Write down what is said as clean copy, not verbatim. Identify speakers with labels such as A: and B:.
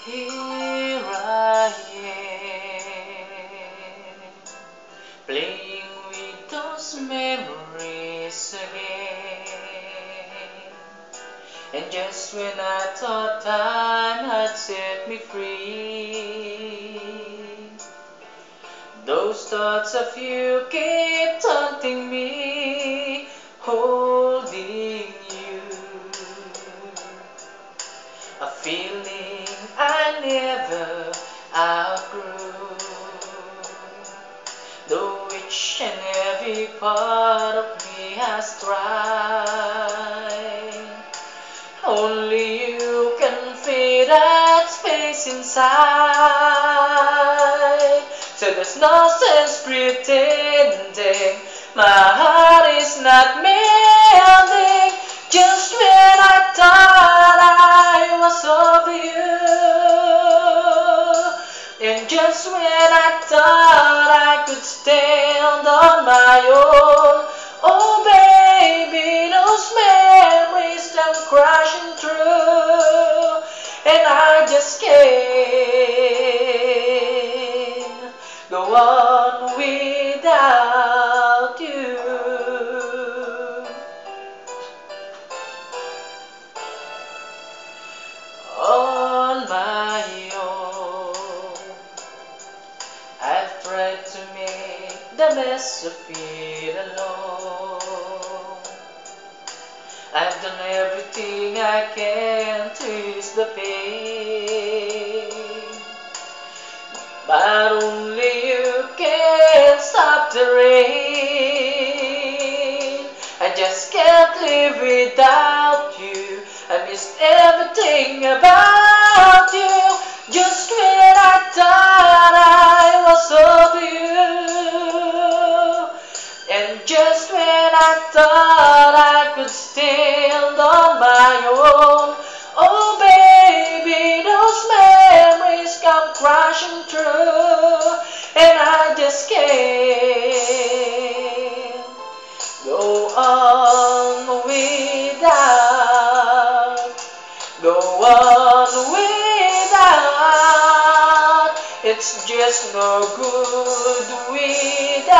A: Here I am, playing with those memories again. And just when I thought time had set me free, those thoughts of you keep taunting me, holding you. A feeling I never outgrew. Though each and every part of me has tried, only you can fill that space inside. So there's no sense pretending my heart is not mending. Just when I thought I was over you, and just when I thought I could stand on my own, oh baby, those memories come crashing through, and I just can't go on without you. On my own, I've tried to make the best of it alone. I've done everything I can to ease the pain, but only you can stop the rain. I just can't live without you. I miss everything about you. Just when I thought I was over you, and just when I thought I could stand on my own, oh baby, those memories come crashing through, and I just can't go on without, go on without. It's just no good without.